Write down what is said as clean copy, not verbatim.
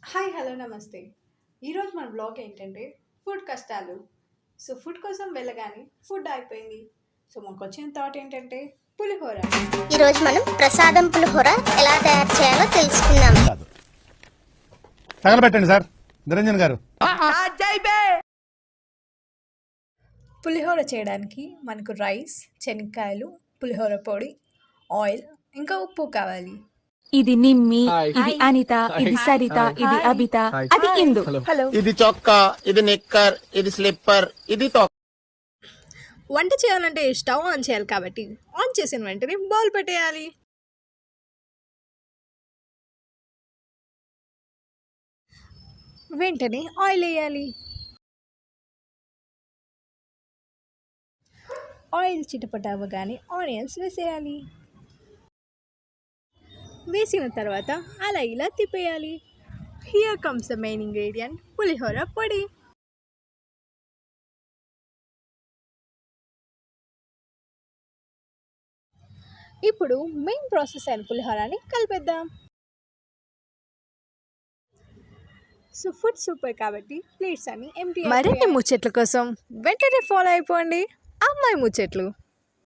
Hi hello నమస్తే. ఈరోజు మన బ్లాగ్ ఏంటంటే ఫుడ్ కష్టాలు. ఫుడ్ కోసం వెళ్ళగానే ఫుడ్ అయిపోయింది. మాకు వచ్చిన థాట్ ఏంటంటే పులిహోర. ఈరోజు మనం ప్రసాదం పులిహోర ఎలా తయారు చేయాలో తెలుసుకుందాం. తగలబెట్టండి సార్ నిరంజన్ గారు. పులిహోర చేయడానికి మనకు రైస్, శనక్కాయలు, పులిహోర పొడి, ఆయిల్, ఇంకా ఉప్పు కావాలి. ఇది నిమ్మి, ఇది అనిత, ఇది సరిత, ఇది అబిత, అది ఇందు. ఇది చొక్కా, ఇది నిక్కర్, ఇది స్లిప్పర్, ఇది వంట చేయాలంటే స్టవ్ ఆన్ చేయాలి కాబట్టి ఆన్ చేసిన వెంటనే బౌల్ పెట్టేయాలి. వెంటనే ఆయిల్ వేయాలి. ఆయిల్ చిటపట అవ్వగానే ఆనియన్స్ వేసేయాలి. వేసిన తర్వాత అలా ఇలా తిప్పేయాలి. Here comes the main ingredient, pulihora పొడి. ఇప్పుడు మెయిన్ ప్రాసెస్ అయిన పులిహోరని కలిపేద్దాం. ఫుడ్ సూపర్ కాబట్టి ప్లేట్స్ అన్ని ఎంటీ. మరిన్ని ముచ్చట్ల కోసం వెంటనే ఫాలో అయిపోండి అమ్మాయి ముచ్చట్లు.